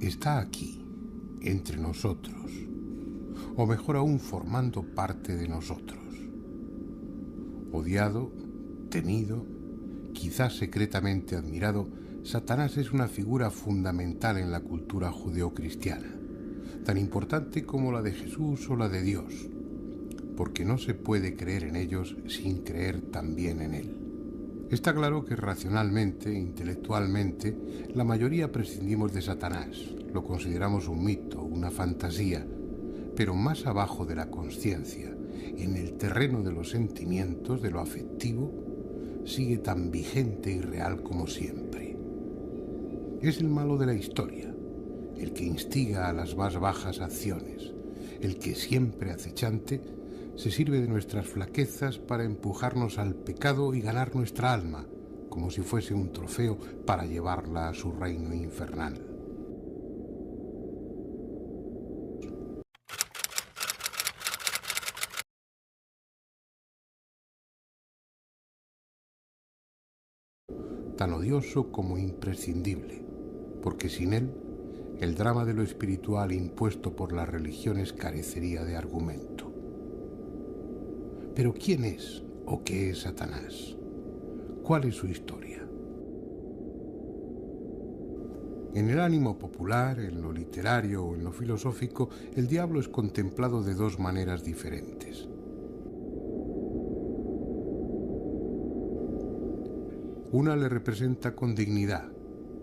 Está aquí, entre nosotros, o mejor aún formando parte de nosotros. Odiado, temido, quizás secretamente admirado, Satanás es una figura fundamental en la cultura judeocristiana, tan importante como la de Jesús o la de Dios, porque no se puede creer en ellos sin creer también en Él. Está claro que racionalmente, intelectualmente, la mayoría prescindimos de Satanás, lo consideramos un mito, una fantasía, pero más abajo de la consciencia, en el terreno de los sentimientos, de lo afectivo, sigue tan vigente y real como siempre. Es el malo de la historia, el que instiga a las más bajas acciones, el que siempre acechante se sirve de nuestras flaquezas para empujarnos al pecado y ganar nuestra alma, como si fuese un trofeo para llevarla a su reino infernal. Tan odioso como imprescindible, porque sin él, el drama de lo espiritual impuesto por las religiones carecería de argumento. Pero ¿quién es o qué es Satanás? ¿Cuál es su historia? En el ánimo popular, en lo literario o en lo filosófico, el diablo es contemplado de dos maneras diferentes. Una le representa con dignidad,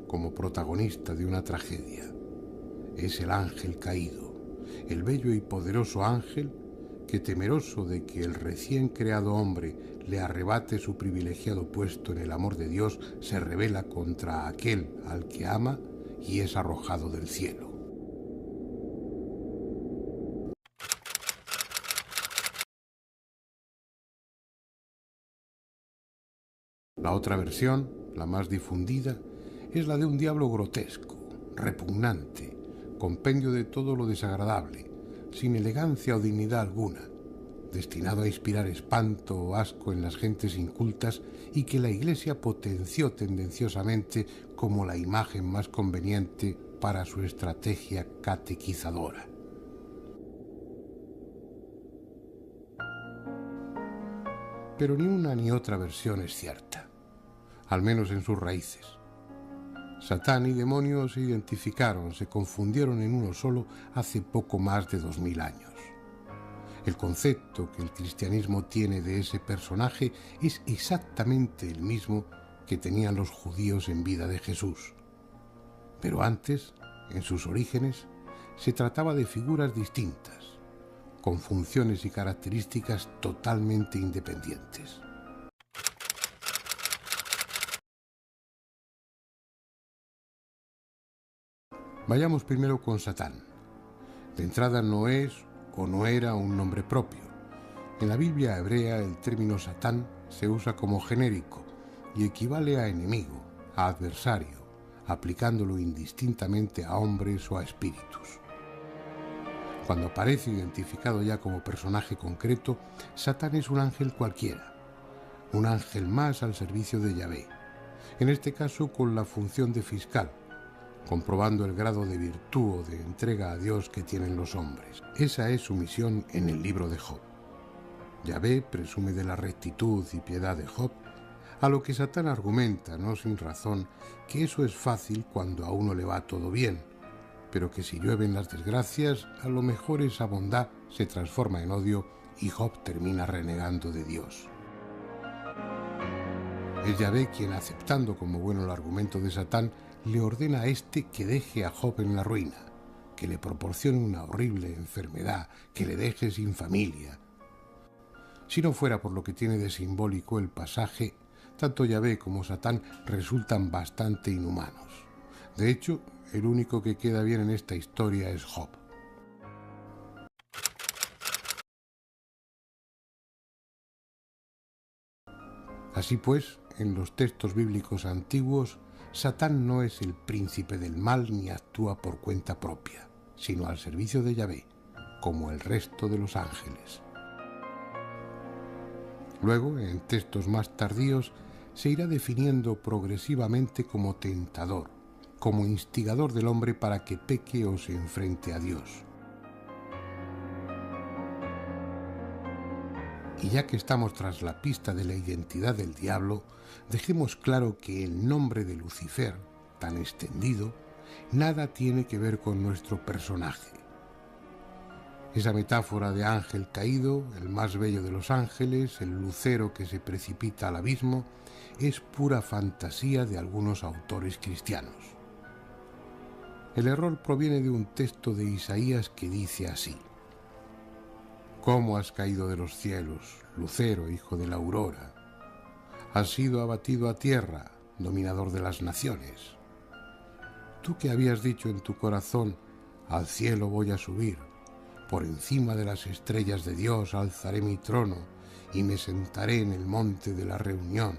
como protagonista de una tragedia. Es el ángel caído, el bello y poderoso ángel que, temeroso de que el recién creado hombre le arrebate su privilegiado puesto en el amor de Dios, se rebela contra aquel al que ama y es arrojado del cielo. La otra versión, la más difundida, es la de un diablo grotesco, repugnante, compendio de todo lo desagradable, sin elegancia o dignidad alguna, destinado a inspirar espanto o asco en las gentes incultas y que la Iglesia potenció tendenciosamente como la imagen más conveniente para su estrategia catequizadora. Pero ni una ni otra versión es cierta, al menos en sus raíces. Satán y demonio se identificaron, se confundieron en uno solo hace poco más de 2000 años. El concepto que el cristianismo tiene de ese personaje es exactamente el mismo que tenían los judíos en vida de Jesús. Pero antes, en sus orígenes, se trataba de figuras distintas, con funciones y características totalmente independientes. Vayamos primero con Satán. De entrada no es o no era un nombre propio. En la Biblia hebrea el término Satán se usa como genérico y equivale a enemigo, a adversario, aplicándolo indistintamente a hombres o a espíritus. Cuando aparece identificado ya como personaje concreto, Satán es un ángel cualquiera, un ángel más al servicio de Yahvé, en este caso con la función de fiscal, comprobando el grado de virtud o de entrega a Dios que tienen los hombres. Esa es su misión en el libro de Job. Yahvé presume de la rectitud y piedad de Job, a lo que Satán argumenta, no sin razón, que eso es fácil cuando a uno le va todo bien, pero que si llueven las desgracias, a lo mejor esa bondad se transforma en odio y Job termina renegando de Dios. Es Yahvé quien, aceptando como bueno el argumento de Satán, le ordena a éste que deje a Job en la ruina, que le proporcione una horrible enfermedad, que le deje sin familia. Si no fuera por lo que tiene de simbólico el pasaje, tanto Yahvé como Satán resultan bastante inhumanos. De hecho, el único que queda bien en esta historia es Job. Así pues, en los textos bíblicos antiguos, Satán no es el príncipe del mal ni actúa por cuenta propia, sino al servicio de Yahvé, como el resto de los ángeles. Luego, en textos más tardíos, se irá definiendo progresivamente como tentador, como instigador del hombre para que peque o se enfrente a Dios. Y ya que estamos tras la pista de la identidad del diablo, dejemos claro que el nombre de Lucifer, tan extendido, nada tiene que ver con nuestro personaje. Esa metáfora de ángel caído, el más bello de los ángeles, el lucero que se precipita al abismo, es pura fantasía de algunos autores cristianos. El error proviene de un texto de Isaías que dice así: ¿Cómo has caído de los cielos, lucero, hijo de la aurora? Has sido abatido a tierra, dominador de las naciones. Tú que habías dicho en tu corazón, al cielo voy a subir, por encima de las estrellas de Dios alzaré mi trono y me sentaré en el monte de la reunión.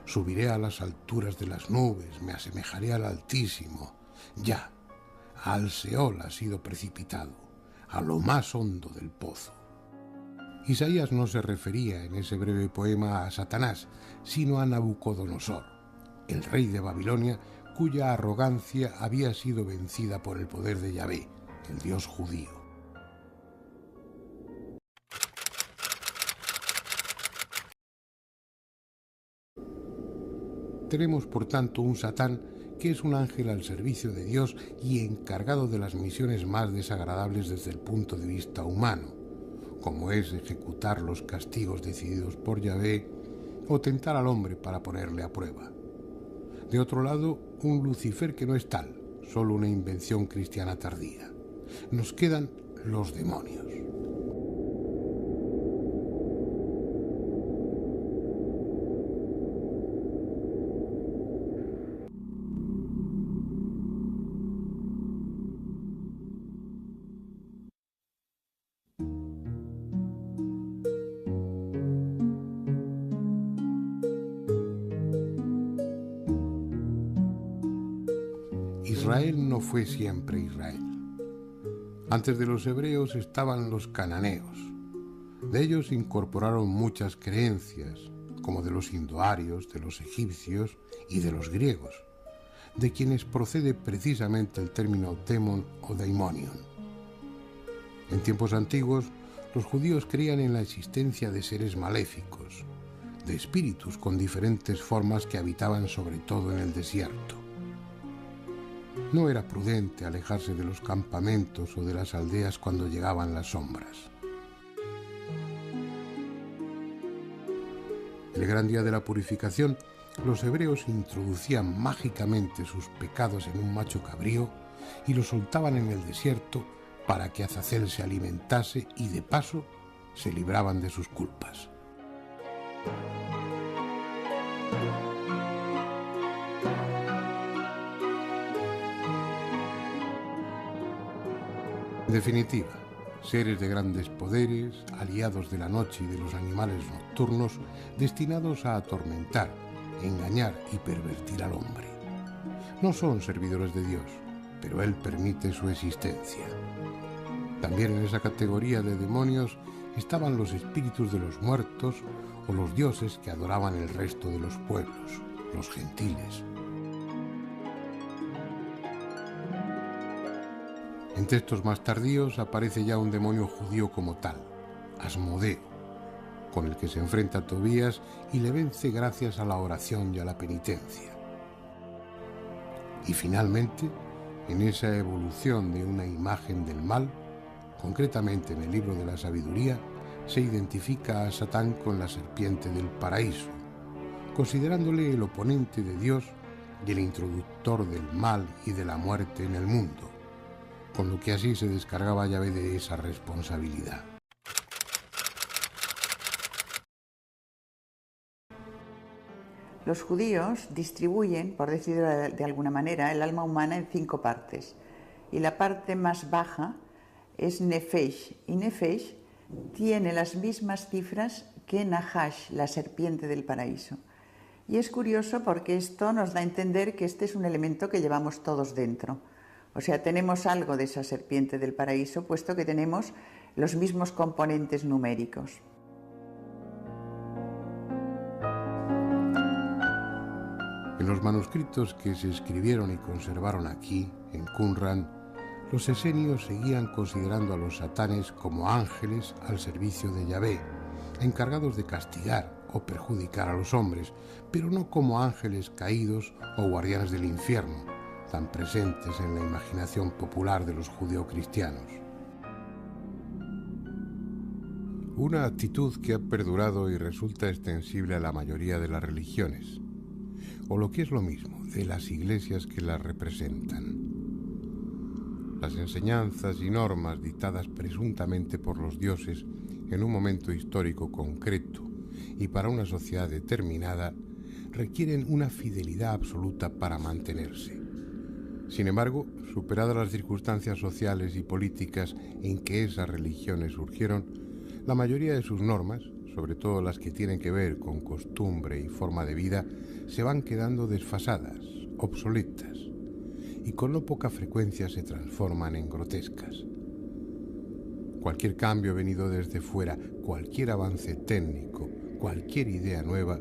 Subiré a las alturas de las nubes, me asemejaré al Altísimo. Ya, al Seol has sido precipitado, a lo más hondo del pozo. Isaías no se refería en ese breve poema a Satanás, sino a Nabucodonosor, el rey de Babilonia, cuya arrogancia había sido vencida por el poder de Yahvé, el Dios judío. Tenemos, por tanto, un Satán que es un ángel al servicio de Dios y encargado de las misiones más desagradables desde el punto de vista humano, como es ejecutar los castigos decididos por Yahvé o tentar al hombre para ponerle a prueba. De otro lado, un Lucifer que no es tal, solo una invención cristiana tardía. Nos quedan los demonios. Israel no fue siempre Israel. Antes de los hebreos estaban los cananeos. De ellos se incorporaron muchas creencias, como de los indoarios, de los egipcios y de los griegos, de quienes procede precisamente el término demon o daimonion. En tiempos antiguos, los judíos creían en la existencia de seres maléficos, de espíritus con diferentes formas que habitaban sobre todo en el desierto. No era prudente alejarse de los campamentos o de las aldeas cuando llegaban las sombras. El gran día de la purificación, los hebreos introducían mágicamente sus pecados en un macho cabrío y lo soltaban en el desierto para que Azazel se alimentase y de paso se libraban de sus culpas. En definitiva, seres de grandes poderes, aliados de la noche y de los animales nocturnos, destinados a atormentar, engañar y pervertir al hombre. No son servidores de Dios, pero Él permite su existencia. También en esa categoría de demonios estaban los espíritus de los muertos o los dioses que adoraban el resto de los pueblos, los gentiles. En textos más tardíos aparece ya un demonio judío como tal, Asmodeo, con el que se enfrenta Tobías y le vence gracias a la oración y a la penitencia. Y finalmente, en esa evolución de una imagen del mal, concretamente en el libro de la sabiduría, se identifica a Satán con la serpiente del paraíso, considerándole el oponente de Dios y el introductor del mal y de la muerte en el mundo, con lo que así se descargaba Yahvé de esa responsabilidad. Los judíos distribuyen, por decirlo de alguna manera, el alma humana en 5 partes. Y la parte más baja es Nefesh. Y Nefesh tiene las mismas cifras que Nahash, la serpiente del paraíso. Y es curioso porque esto nos da a entender que este es un elemento que llevamos todos dentro. O sea, tenemos algo de esa serpiente del paraíso, puesto que tenemos los mismos componentes numéricos. En los manuscritos que se escribieron y conservaron aquí, en Qumran, los esenios seguían considerando a los satanes como ángeles al servicio de Yahvé, encargados de castigar o perjudicar a los hombres, pero no como ángeles caídos o guardianes del infierno, tan presentes en la imaginación popular de los judeocristianos. Una actitud que ha perdurado y resulta extensible a la mayoría de las religiones, o lo que es lo mismo, de las iglesias que las representan. Las enseñanzas y normas dictadas presuntamente por los dioses en un momento histórico concreto y para una sociedad determinada requieren una fidelidad absoluta para mantenerse. Sin embargo, superadas las circunstancias sociales y políticas en que esas religiones surgieron, la mayoría de sus normas, sobre todo las que tienen que ver con costumbre y forma de vida, se van quedando desfasadas, obsoletas, y con no poca frecuencia se transforman en grotescas. Cualquier cambio venido desde fuera, cualquier avance técnico, cualquier idea nueva,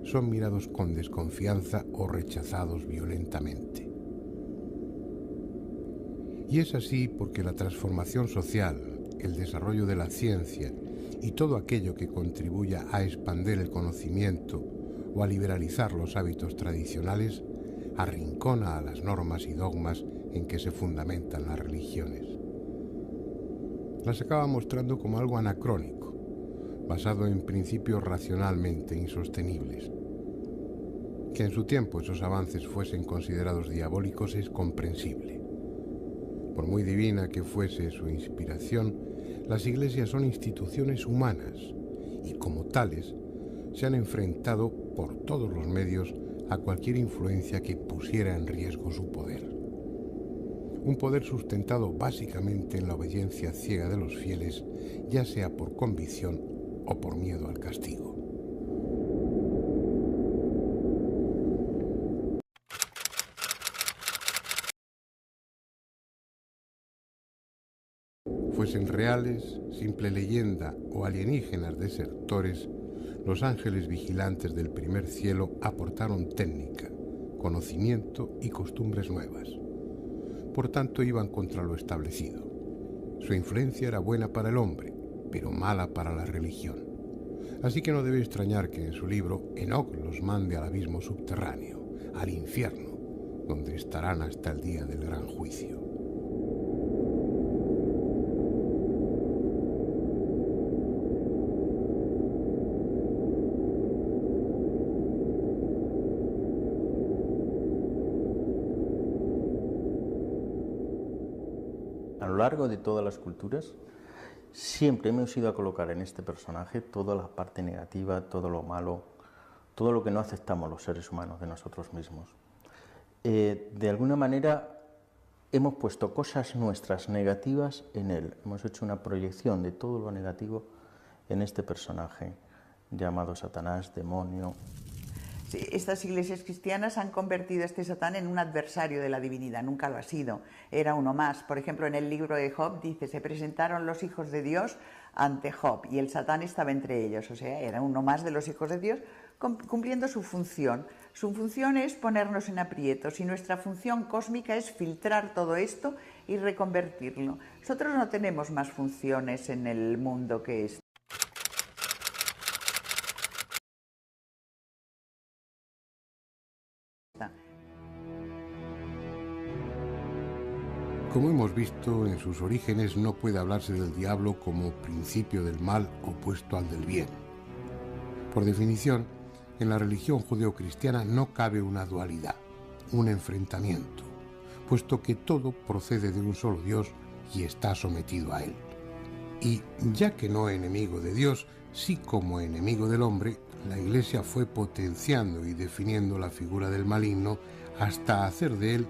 son mirados con desconfianza o rechazados violentamente. Y es así porque la transformación social, el desarrollo de la ciencia y todo aquello que contribuya a expandir el conocimiento o a liberalizar los hábitos tradicionales, arrincona a las normas y dogmas en que se fundamentan las religiones. Las acaba mostrando como algo anacrónico, basado en principios racionalmente insostenibles. Que en su tiempo esos avances fuesen considerados diabólicos es comprensible. Por muy divina que fuese su inspiración, las iglesias son instituciones humanas y, como tales, se han enfrentado por todos los medios a cualquier influencia que pusiera en riesgo su poder. Un poder sustentado básicamente en la obediencia ciega de los fieles, ya sea por convicción o por miedo al castigo. Fuesen reales, simple leyenda o alienígenas desertores, los ángeles vigilantes del primer cielo aportaron técnica, conocimiento y costumbres nuevas. Por tanto, iban contra lo establecido. Su influencia era buena para el hombre, pero mala para la religión. Así que no debe extrañar que en su libro Enoc los mande al abismo subterráneo, al infierno, donde estarán hasta el día del gran juicio. A lo largo de todas las culturas, siempre hemos ido a colocar en este personaje toda la parte negativa, todo lo malo, todo lo que no aceptamos los seres humanos de nosotros mismos. De alguna manera hemos puesto cosas nuestras negativas en él, hemos hecho una proyección de todo lo negativo en este personaje llamado Satanás, demonio. Sí, estas iglesias cristianas han convertido a este Satán en un adversario de la divinidad, nunca lo ha sido, era uno más. Por ejemplo, en el libro de Job dice, se presentaron los hijos de Dios ante Job y el Satán estaba entre ellos, o sea, era uno más de los hijos de Dios cumpliendo su función. Su función es ponernos en aprietos y nuestra función cósmica es filtrar todo esto y reconvertirlo. Nosotros no tenemos más funciones en el mundo que esto. Como hemos visto, en sus orígenes no puede hablarse del diablo como principio del mal opuesto al del bien. Por definición, en la religión judeocristiana no cabe una dualidad, un enfrentamiento, puesto que todo procede de un solo Dios y está sometido a él. Y, ya que no enemigo de Dios, sí como enemigo del hombre, la Iglesia fue potenciando y definiendo la figura del maligno hasta hacer de él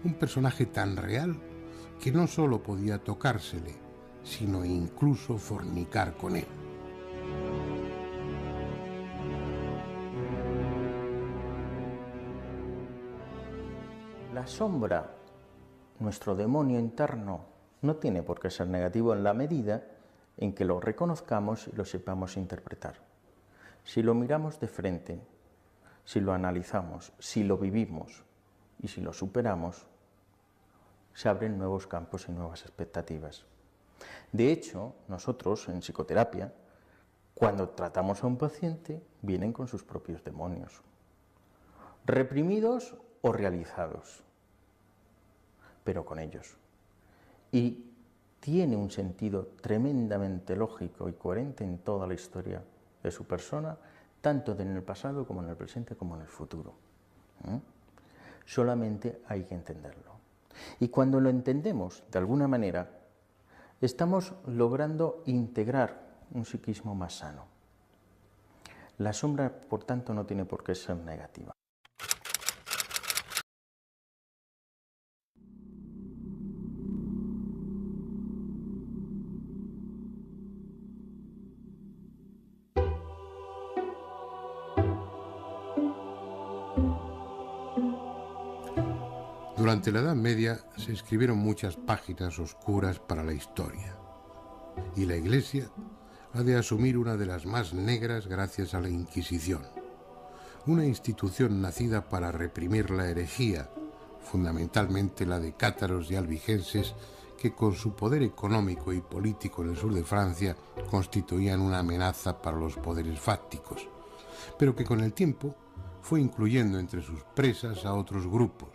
un personaje tan real que no solo podía tocársele, sino incluso fornicar con él. La sombra, nuestro demonio interno, no tiene por qué ser negativo en la medida en que lo reconozcamos y lo sepamos interpretar. Si lo miramos de frente, si lo analizamos, si lo vivimos y si lo superamos, se abren nuevos campos y nuevas expectativas. De hecho, nosotros en psicoterapia, cuando tratamos a un paciente, vienen con sus propios demonios, reprimidos o realizados, pero con ellos. Y tiene un sentido tremendamente lógico y coherente en toda la historia de su persona, tanto en el pasado como en el presente como en el futuro. Solamente hay que entenderlo. Y cuando lo entendemos de alguna manera, estamos logrando integrar un psiquismo más sano. La sombra, por tanto, no tiene por qué ser negativa. Durante la Edad Media se escribieron muchas páginas oscuras para la historia, y la Iglesia ha de asumir una de las más negras gracias a la Inquisición, una institución nacida para reprimir la herejía, fundamentalmente la de cátaros y albigenses, que con su poder económico y político en el sur de Francia constituían una amenaza para los poderes fácticos, pero que con el tiempo fue incluyendo entre sus presas a otros grupos,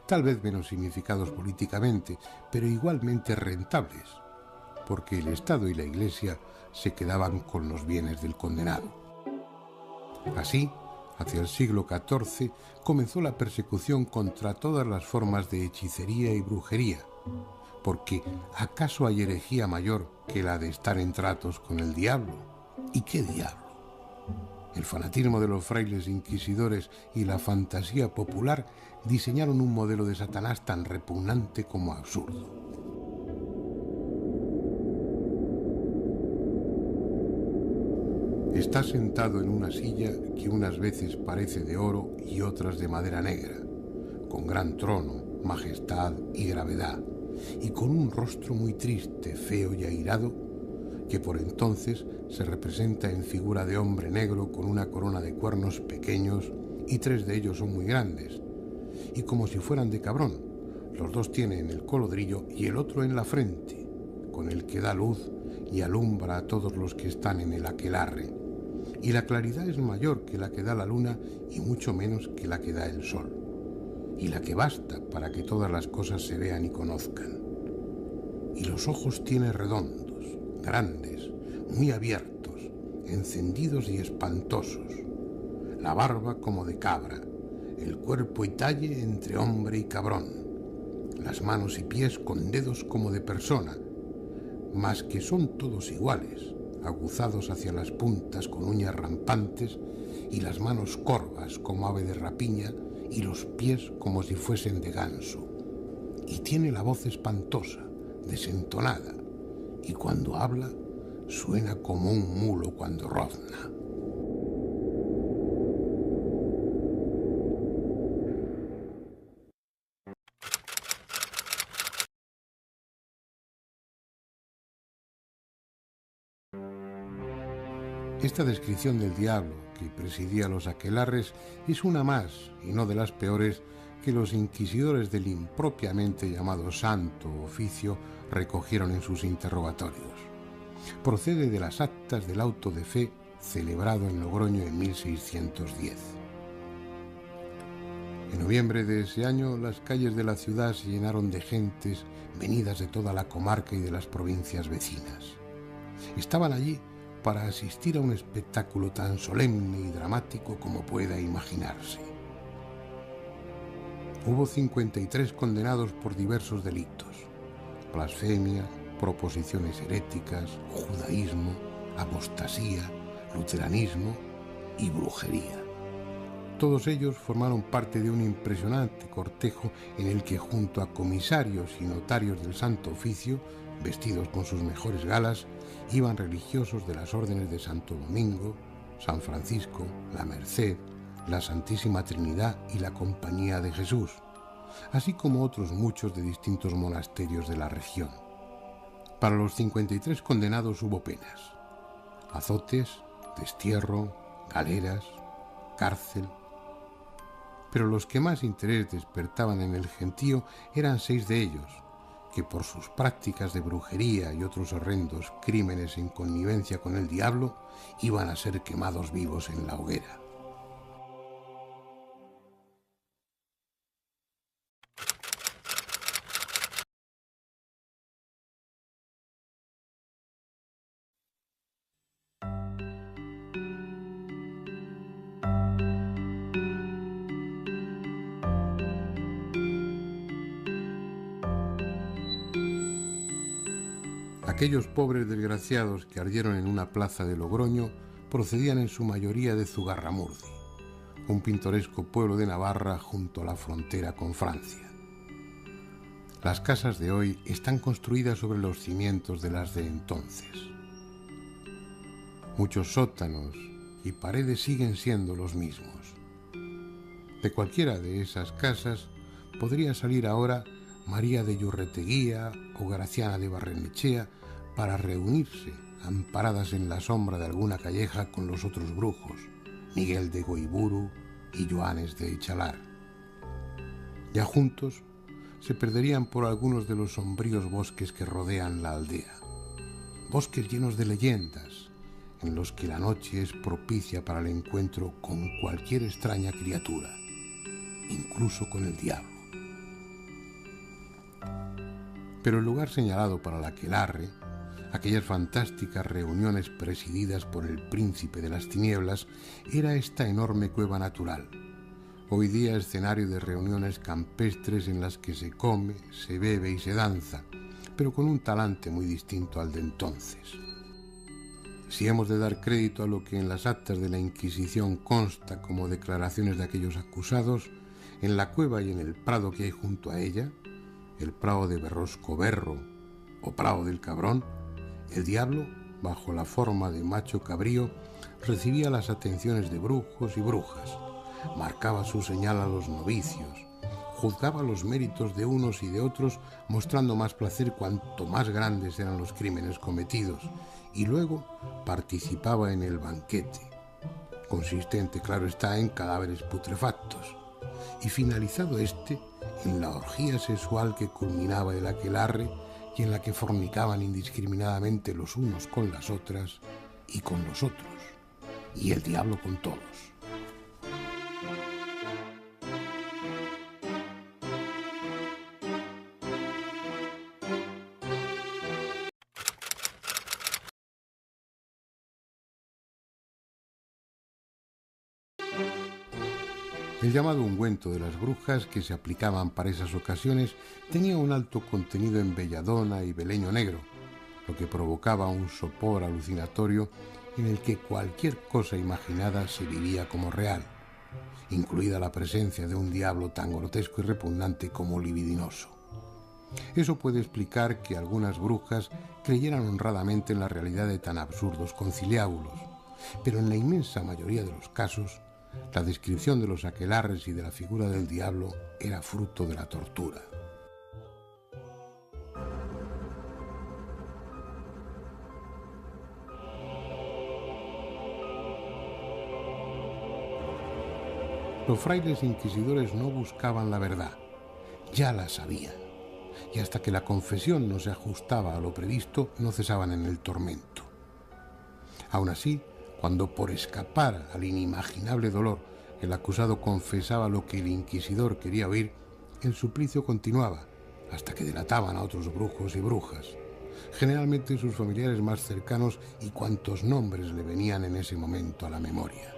tal vez menos significados políticamente, pero igualmente rentables, porque el Estado y la Iglesia se quedaban con los bienes del condenado. Así, hacia el siglo XIV, comenzó la persecución contra todas las formas de hechicería y brujería, porque ¿acaso hay herejía mayor que la de estar en tratos con el diablo? ¿Y qué diablo? El fanatismo de los frailes inquisidores y la fantasía popular diseñaron un modelo de Satanás tan repugnante como absurdo. Está sentado en una silla que unas veces parece de oro y otras de madera negra, con gran trono, majestad y gravedad, y con un rostro muy triste, feo y airado, que por entonces se representa en figura de hombre negro con una corona de cuernos pequeños, y 3 de ellos son muy grandes, y como si fueran de cabrón. Los 2 tiene en el colodrillo y el otro en la frente, con el que da luz y alumbra a todos los que están en el aquelarre. Y la claridad es mayor que la que da la luna y mucho menos que la que da el sol, y la que basta para que todas las cosas se vean y conozcan. Y los ojos tiene redondos, grandes, muy abiertos, encendidos y espantosos, la barba como de cabra, el cuerpo y talle entre hombre y cabrón, las manos y pies con dedos como de persona, mas que son todos iguales, aguzados hacia las puntas con uñas rampantes, y las manos corvas como ave de rapiña, y los pies como si fuesen de ganso. Y tiene la voz espantosa, desentonada, y cuando habla suena como un mulo cuando rozna. Esta descripción del diablo que presidía los aquelarres es una más, y no de las peores, que los inquisidores del impropiamente llamado santo oficio recogieron en sus interrogatorios. Procede de las actas del auto de fe celebrado en Logroño en 1610. En noviembre de ese año, las calles de la ciudad se llenaron de gentes venidas de toda la comarca y de las provincias vecinas. Estaban allí para asistir a un espectáculo tan solemne y dramático como pueda imaginarse. Hubo 53 condenados por diversos delitos: blasfemia, proposiciones heréticas, judaísmo, apostasía, luteranismo y brujería. Todos ellos formaron parte de un impresionante cortejo en el que, junto a comisarios y notarios del Santo Oficio, vestidos con sus mejores galas, iban religiosos de las órdenes de Santo Domingo, San Francisco, la Merced, la Santísima Trinidad y la Compañía de Jesús, así como otros muchos de distintos monasterios de la región. Para los 53 condenados hubo penas: azotes, destierro, galeras, cárcel. Pero los que más interés despertaban en el gentío eran 6 de ellos, que por sus prácticas de brujería y otros horrendos crímenes en connivencia con el diablo iban a ser quemados vivos en la hoguera. Aquellos pobres desgraciados que ardieron en una plaza de Logroño procedían en su mayoría de Zugarramurdi, un pintoresco pueblo de Navarra junto a la frontera con Francia. Las casas de hoy están construidas sobre los cimientos de las de entonces. Muchos sótanos y paredes siguen siendo los mismos. De cualquiera de esas casas podría salir ahora María de Yurreteguía o Graciana de Barrenechea para reunirse, amparadas en la sombra de alguna calleja, con los otros brujos, Miguel de Goiburu y Joanes de Echalar. Ya juntos se perderían por algunos de los sombríos bosques que rodean la aldea, bosques llenos de leyendas, en los que la noche es propicia para el encuentro con cualquier extraña criatura, incluso con el diablo. Pero el lugar señalado para la aquelarre, aquellas fantásticas reuniones presididas por el príncipe de las tinieblas, era esta enorme cueva natural, hoy día escenario de reuniones campestres en las que se come, se bebe y se danza, pero con un talante muy distinto al de entonces. Si hemos de dar crédito a lo que en las actas de la Inquisición consta como declaraciones de aquellos acusados, en la cueva y en el prado que hay junto a ella, el prado de Berrosco Berro o prado del Cabrón, el diablo, bajo la forma de macho cabrío, recibía las atenciones de brujos y brujas, marcaba su señal a los novicios, juzgaba los méritos de unos y de otros, mostrando más placer cuanto más grandes eran los crímenes cometidos, y luego participaba en el banquete, consistente, claro está, en cadáveres putrefactos, y finalizado este, en la orgía sexual que culminaba el aquelarre y en la que fornicaban indiscriminadamente los unos con las otras y con los otros, y el diablo con todos. El llamado ungüento de las brujas, que se aplicaban para esas ocasiones, tenía un alto contenido en belladona y beleño negro, lo que provocaba un sopor alucinatorio en el que cualquier cosa imaginada se vivía como real, incluida la presencia de un diablo tan grotesco y repugnante como libidinoso. Eso puede explicar que algunas brujas creyeran honradamente en la realidad de tan absurdos conciliábulos, pero en la inmensa mayoría de los casos, la descripción de los aquelarres y de la figura del diablo era fruto de la tortura. Los frailes inquisidores no buscaban la verdad, ya la sabían, y hasta que la confesión no se ajustaba a lo previsto, no cesaban en el tormento. Aún así, cuando por escapar al inimaginable dolor el acusado confesaba lo que el inquisidor quería oír, el suplicio continuaba hasta que delataban a otros brujos y brujas, generalmente sus familiares más cercanos y cuantos nombres le venían en ese momento a la memoria.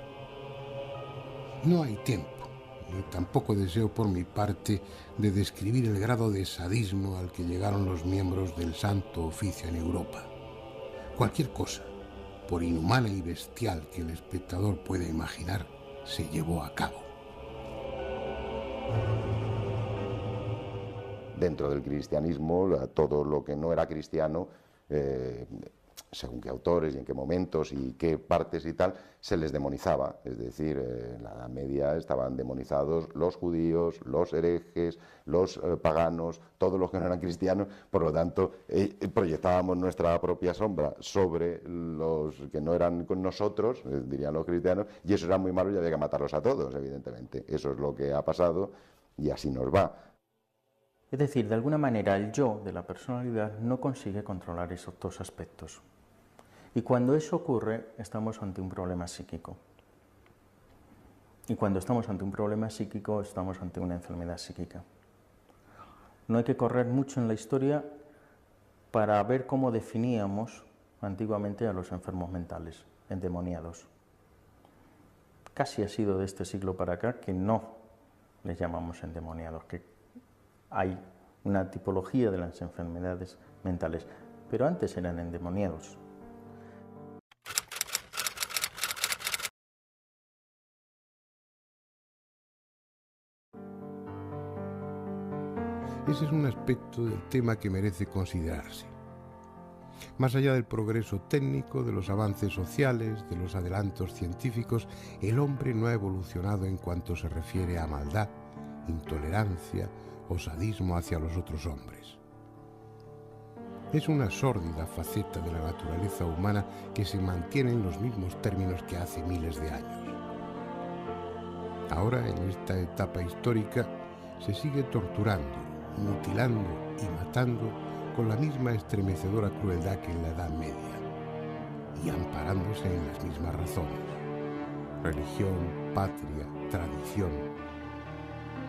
No hay tiempo, ni tampoco deseo por mi parte de describir el grado de sadismo al que llegaron los miembros del Santo Oficio en Europa. Cualquier cosa por inhumana y bestial que el espectador pueda imaginar, se llevó a cabo. Dentro del cristianismo, todo lo que no era cristiano, según qué autores y en qué momentos y qué partes y tal, se les demonizaba. Es decir, en la Edad Media estaban demonizados los judíos, los herejes, los paganos, todos los que no eran cristianos. Por lo tanto, proyectábamos nuestra propia sombra sobre los que no eran con nosotros, dirían los cristianos, y eso era muy malo y había que matarlos a todos, evidentemente. Eso es lo que ha pasado y así nos va. Es decir, de alguna manera el yo de la personalidad no consigue controlar esos dos aspectos. Y cuando eso ocurre, estamos ante un problema psíquico. Y cuando estamos ante un problema psíquico, estamos ante una enfermedad psíquica. No hay que correr mucho en la historia para ver cómo definíamos antiguamente a los enfermos mentales, endemoniados. Casi ha sido de este siglo para acá que no les llamamos endemoniados, que hay una tipología de las enfermedades mentales, pero antes eran endemoniados. Ese es un aspecto del tema que merece considerarse. Más allá del progreso técnico, de los avances sociales, de los adelantos científicos, el hombre no ha evolucionado en cuanto se refiere a maldad, intolerancia o sadismo hacia los otros hombres. Es una sórdida faceta de la naturaleza humana que se mantiene en los mismos términos que hace miles de años. Ahora, en esta etapa histórica, se sigue torturando, mutilando y matando con la misma estremecedora crueldad que en la Edad Media, y amparándose en las mismas razones: religión, patria, tradición.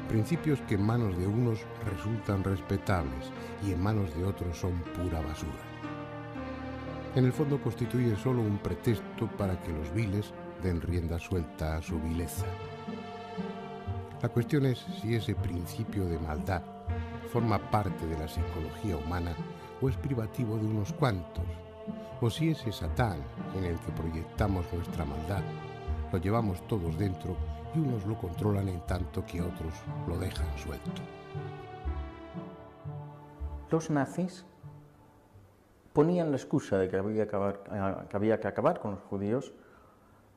Principios que en manos de unos resultan respetables y en manos de otros son pura basura. En el fondo constituyen solo un pretexto para que los viles den rienda suelta a su vileza. La cuestión es si ese principio de maldad forma parte de la psicología humana o es privativo de unos cuantos, o si ese Satán en el que proyectamos nuestra maldad lo llevamos todos dentro y unos lo controlan en tanto que otros lo dejan suelto. Los nazis ponían la excusa de que había que acabar con los judíos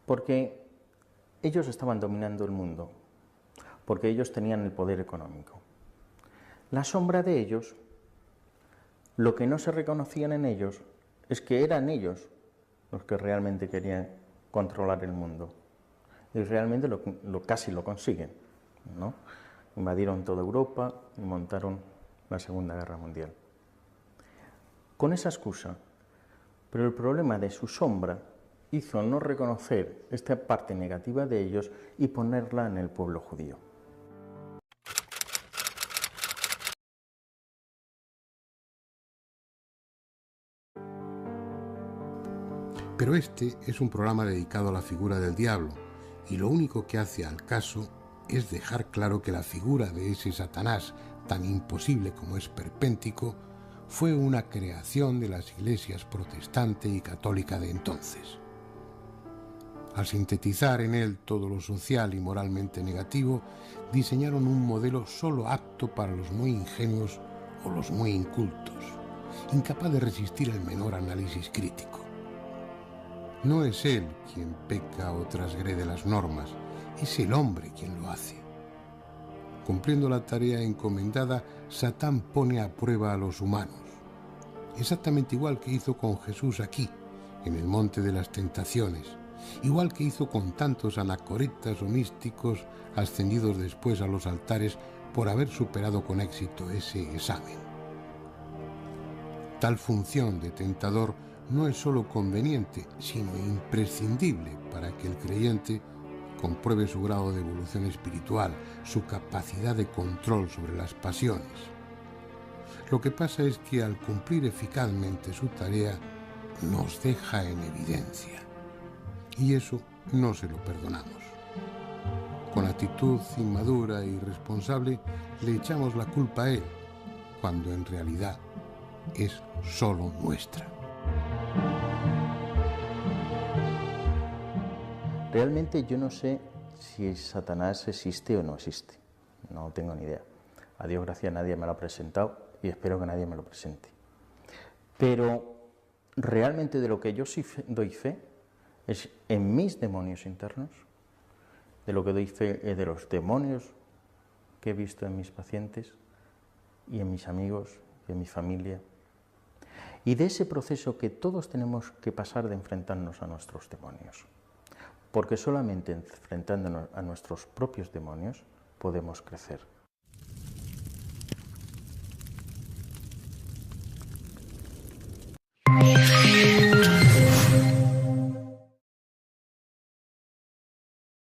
porque ellos estaban dominando el mundo, porque ellos tenían el poder económico. La sombra de ellos, lo que no se reconocían en ellos, es que eran ellos los que realmente querían controlar el mundo. Y realmente casi lo consiguen, ¿no? Invadieron toda Europa y montaron la Segunda Guerra Mundial. Con esa excusa, pero el problema de su sombra hizo no reconocer esta parte negativa de ellos y ponerla en el pueblo judío. Pero este es un programa dedicado a la figura del diablo, y lo único que hace al caso es dejar claro que la figura de ese Satanás, tan imposible como esperpéntico, fue una creación de las iglesias protestante y católica de entonces. Al sintetizar en él todo lo social y moralmente negativo, diseñaron un modelo solo apto para los muy ingenuos o los muy incultos, incapaz de resistir el menor análisis crítico. No es él quien peca o transgrede las normas, es el hombre quien lo hace. Cumpliendo la tarea encomendada, Satán pone a prueba a los humanos, exactamente igual que hizo con Jesús aquí, en el Monte de las Tentaciones, igual que hizo con tantos anacoretas o místicos ascendidos después a los altares por haber superado con éxito ese examen. Tal función de tentador no es solo conveniente, sino imprescindible para que el creyente compruebe su grado de evolución espiritual, su capacidad de control sobre las pasiones. Lo que pasa es que al cumplir eficazmente su tarea, nos deja en evidencia. Y eso no se lo perdonamos. Con actitud inmadura e irresponsable, le echamos la culpa a él, cuando en realidad es solo nuestra. Realmente yo no sé si Satanás existe o no existe, no tengo ni idea. A Dios gracias nadie me lo ha presentado y espero que nadie me lo presente. Pero realmente de lo que yo sí doy fe es en mis demonios internos, de lo que doy fe es de los demonios que he visto en mis pacientes y en mis amigos y en mi familia, y de ese proceso que todos tenemos que pasar de enfrentarnos a nuestros demonios, porque solamente enfrentándonos a nuestros propios demonios podemos crecer.